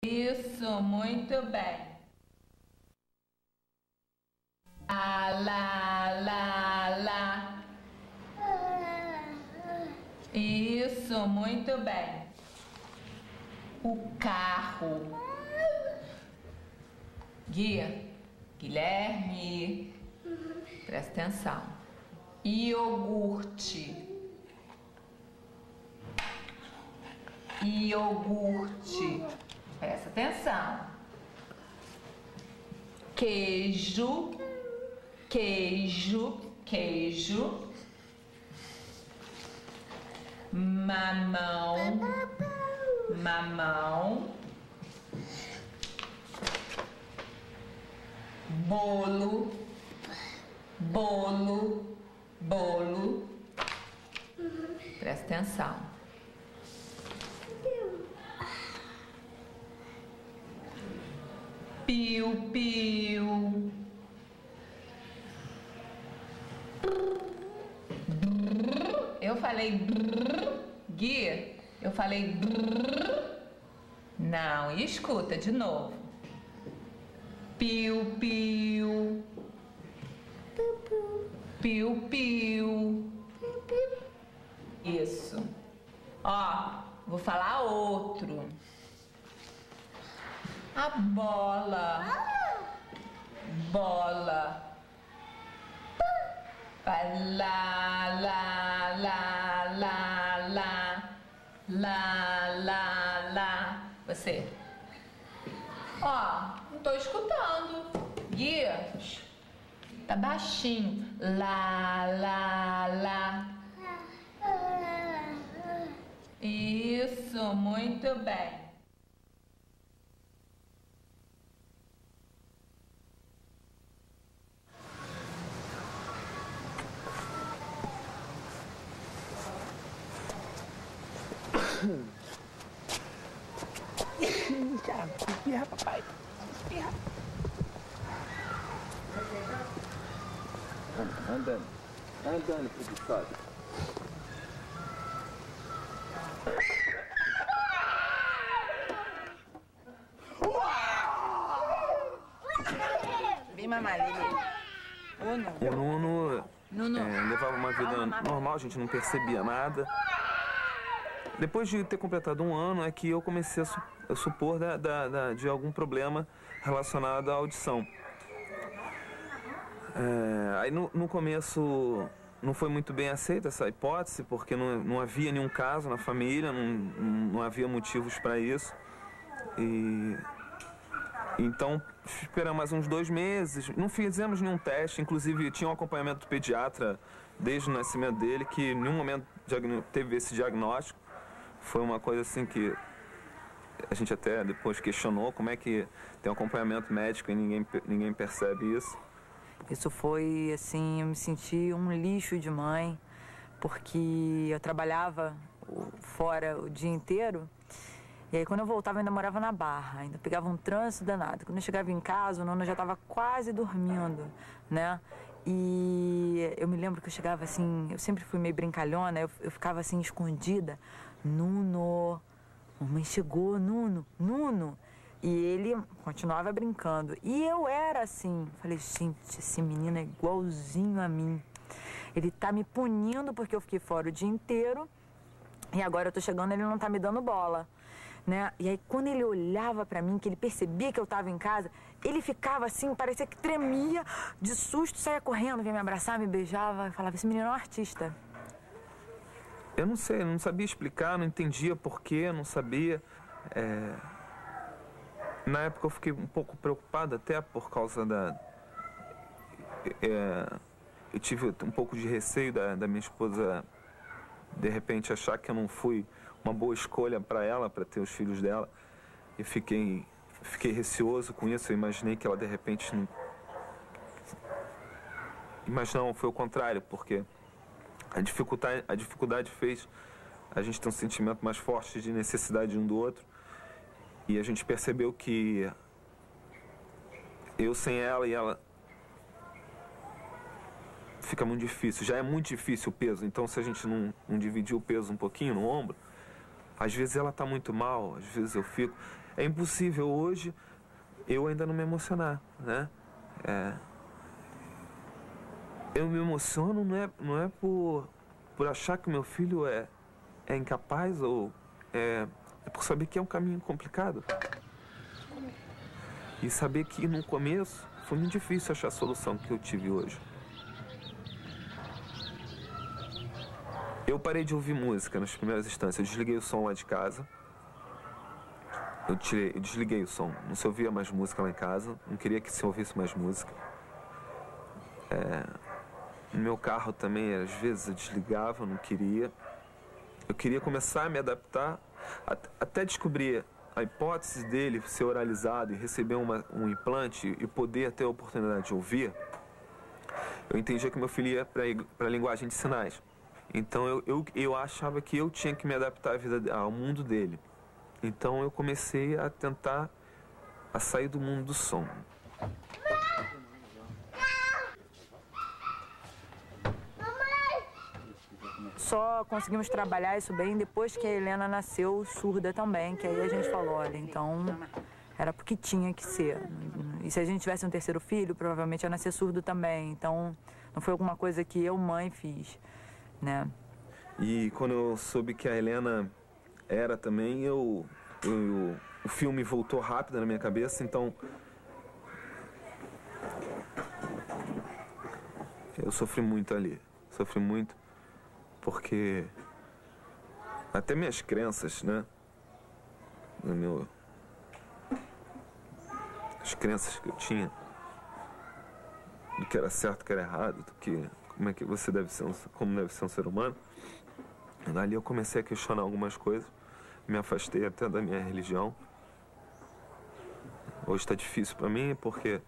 Isso, muito bem. Lá. Isso, muito bem. O carro. Guilherme, presta atenção. Iogurte. Presta atenção. Queijo. Mamão. Bolo. Presta atenção. Piu. Eu falei brrr. Gui, eu falei brrr. Não, e escuta de novo. Piu. Isso. Ó, vou falar outro. A bola. Vai lá. Você. Ó, não tô escutando. Gui, tá baixinho. Lá. Isso, muito bem. Espirra, papai. Espirra. Andando, preguiçosa. Vem mamar, Lili. O Nuno levava uma vida normal, a gente não percebia nada. Depois de ter completado um ano, é que eu comecei a supor de algum problema relacionado à audição. Aí no começo não foi muito bem aceita essa hipótese, porque não havia nenhum caso na família, não havia motivos para isso. Então esperamos mais uns 2 meses, não fizemos nenhum teste, inclusive tinha um acompanhamento do pediatra desde o nascimento dele, que em nenhum momento teve esse diagnóstico. Foi uma coisa assim que a gente até depois questionou como é que tem um acompanhamento médico e ninguém percebe isso. Isso foi assim, eu me senti um lixo de mãe, porque eu trabalhava fora o dia inteiro, e aí quando eu voltava eu ainda morava na Barra, ainda pegava um trânsito danado. Quando eu chegava em casa, o Nuno já estava quase dormindo, né? E eu me lembro que eu chegava assim, eu sempre fui meio brincalhona, eu ficava assim escondida. Nuno, mamãe chegou, Nuno. E ele continuava brincando. E eu era assim, falei, gente, esse menino é igualzinho a mim. Ele tá me punindo porque eu fiquei fora o dia inteiro e agora eu tô chegando e ele não tá me dando bola, né? E aí quando ele olhava pra mim, que ele percebia que eu tava em casa, ele ficava assim, parecia que tremia de susto, saia correndo, vinha me abraçar, me beijava e falava, esse menino é um artista. Eu não sei, eu não sabia explicar, não entendia porquê, não sabia. Na época eu fiquei um pouco preocupado até por causa eu tive um pouco de receio da minha esposa, de repente, achar que eu não fui uma boa escolha para ela, para ter os filhos dela. E fiquei receoso com isso, eu imaginei que ela, de repente, não... Mas não, foi o contrário, porque a dificuldade fez a gente ter um sentimento mais forte de necessidade um do outro. E a gente percebeu que eu sem ela e ela fica muito difícil. Já é muito difícil o peso, então se a gente não dividir o peso um pouquinho no ombro, às vezes ela tá muito mal, às vezes eu fico. é impossível hoje eu ainda não me emocionar, né? Eu me emociono não é por achar que meu filho é incapaz ou é por saber que é um caminho complicado. E saber que no começo foi muito difícil achar a solução que eu tive hoje. Eu parei de ouvir música nas primeiras instâncias. Eu desliguei o som lá de casa. Eu desliguei o som. Não se ouvia mais música lá em casa. Não queria que se ouvisse mais música. No meu carro também, às vezes, eu desligava, não queria. Eu queria começar a me adaptar, até descobrir a hipótese dele ser oralizado e receber um implante e poder ter a oportunidade de ouvir. Eu entendia que meu filho ia para a linguagem de sinais. Então eu achava que eu tinha que me adaptar ao mundo dele. Então eu comecei a tentar sair do mundo do som. Só conseguimos trabalhar isso bem depois que a Helena nasceu surda também, que aí a gente falou, olha, então era porque tinha que ser. E se a gente tivesse um terceiro filho, provavelmente ia nascer surdo também. Então não foi alguma coisa que eu, mãe, fiz, né? E quando eu soube que a Helena era também, o filme voltou rápido na minha cabeça, então eu sofri muito ali. Sofri muito porque até minhas crenças, né? As crenças que eu tinha do que era certo, do que era errado, do que como é que você deve ser, como deve ser um ser humano. Ali eu comecei a questionar algumas coisas, me afastei até da minha religião. Hoje está difícil para mim porque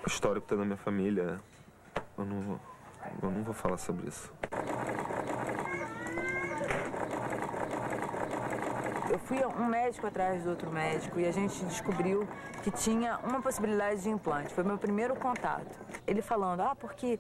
o histórico está na minha família. Eu não vou falar sobre isso. Eu fui um médico atrás do outro médico e a gente descobriu que tinha uma possibilidade de implante. Foi meu primeiro contato. Ele falando, porque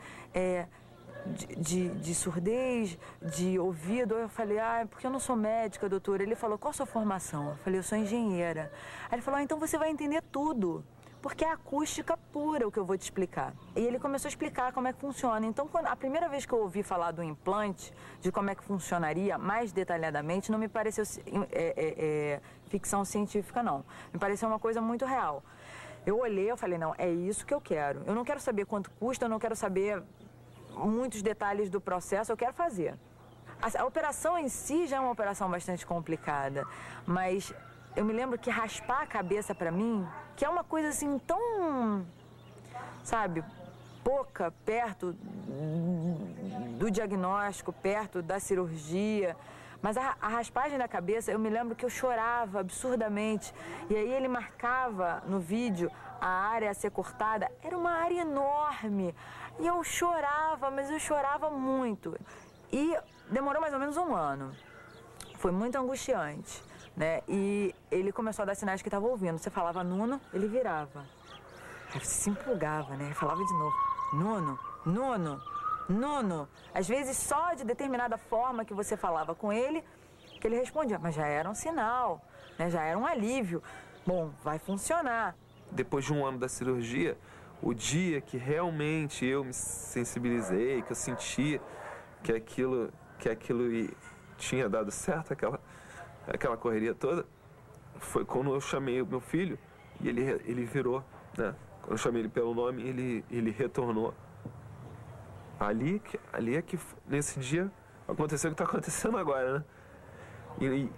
de surdez, de ouvido. Eu falei, porque eu não sou médica, doutor. Ele falou, qual a sua formação? Eu falei, eu sou engenheira. Aí ele falou, então você vai entender tudo. Porque é acústica pura o que eu vou te explicar. E ele começou a explicar como é que funciona. Então, a primeira vez que eu ouvi falar do implante, de como é que funcionaria mais detalhadamente, não me pareceu ficção científica, não. Me pareceu uma coisa muito real. Eu olhei, eu falei, não, é isso que eu quero. Eu não quero saber quanto custa, eu não quero saber muitos detalhes do processo, eu quero fazer. A operação em si já é uma operação bastante complicada, mas eu me lembro que raspar a cabeça pra mim, que é uma coisa assim tão, sabe, pouca perto do diagnóstico, perto da cirurgia, mas a raspagem da cabeça, eu me lembro que eu chorava absurdamente, e aí ele marcava no vídeo a área a ser cortada, era uma área enorme, e eu chorava, mas eu chorava muito, e demorou mais ou menos um ano, foi muito angustiante. Né? E ele começou a dar sinais que estava ouvindo. Você falava Nuno, ele virava. Aí você se empolgava, né? Ele falava de novo, Nuno, Nuno, Nuno. Às vezes só de determinada forma que você falava com ele, que ele respondia. Mas já era um sinal, né? Já era um alívio. Bom, vai funcionar. Depois de um ano da cirurgia, o dia que realmente eu me sensibilizei, que eu senti que aquilo tinha dado certo, aquela correria toda, foi quando eu chamei o meu filho e ele virou, né? Quando eu chamei ele pelo nome, ele retornou. Ali é que, nesse dia, aconteceu o que está acontecendo agora, né?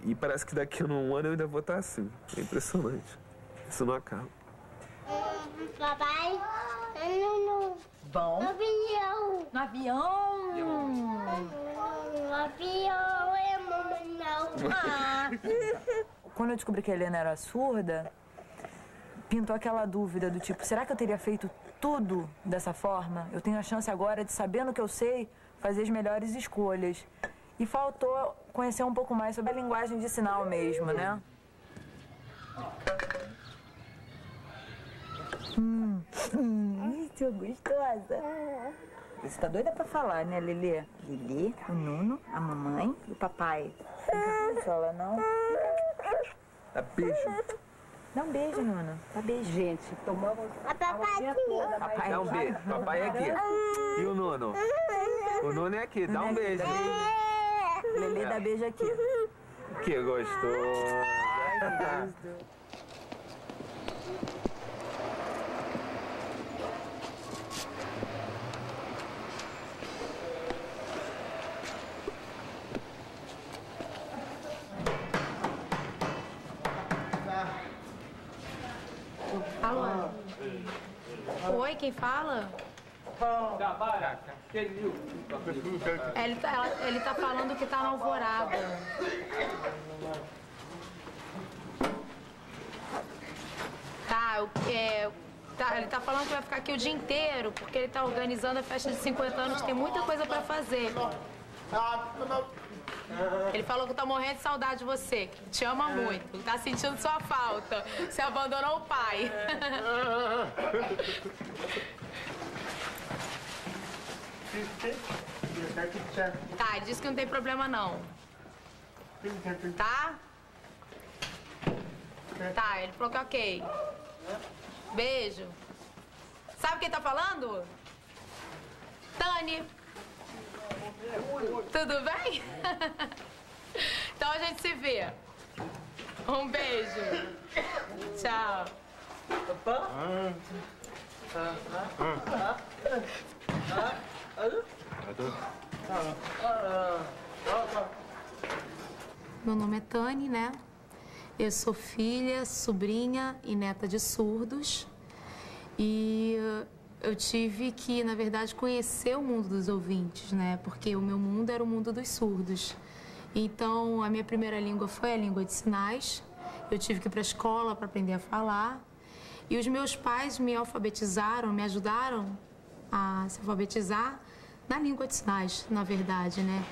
E parece que daqui a um ano eu ainda vou estar assim. É impressionante. Isso não acaba. Papai, Bom. no avião. No avião? No avião, mamãe não. Quando eu descobri que a Helena era surda, pintou aquela dúvida do tipo, será que eu teria feito tudo dessa forma? Eu tenho a chance agora de, sabendo o que eu sei, fazer as melhores escolhas. E faltou conhecer um pouco mais sobre a linguagem de sinal mesmo, né? Muito gostosa. Você tá doida pra falar, né, Lelê? Lelê, o Nuno, a mamãe e o papai. Não fala, não? Dá beijo. Dá um beijo, Nuno. Dá beijo. Gente, tomamos A papatinha. Papai, Dá um beijo. Papai é aqui. E o Nuno? O Nuno é aqui. Dá um beijo. Lelê dá beijo aqui. Que gostoso. Alô? Oi, quem fala? Ele tá falando que tá na Alvorada. Ele tá falando que vai ficar aqui o dia inteiro, porque ele tá organizando a festa de 50 anos, tem muita coisa pra fazer. Ele falou que tá morrendo de saudade de você, que te ama muito, tá sentindo sua falta. Você abandonou o pai. Tá, ele disse que não tem problema não. Tá? Tá, ele falou que ok. Beijo. Sabe quem tá falando? Tani. Tudo bem? Então a gente se vê. Um beijo. Tchau. Meu nome é Tani, né? Eu sou filha, sobrinha e neta de surdos. E eu tive que, na verdade, conhecer o mundo dos ouvintes, né? Porque o meu mundo era o mundo dos surdos. Então, a minha primeira língua foi a língua de sinais. Eu tive que ir para a escola para aprender a falar. E os meus pais me alfabetizaram, me ajudaram a se alfabetizar na língua de sinais, na verdade, né?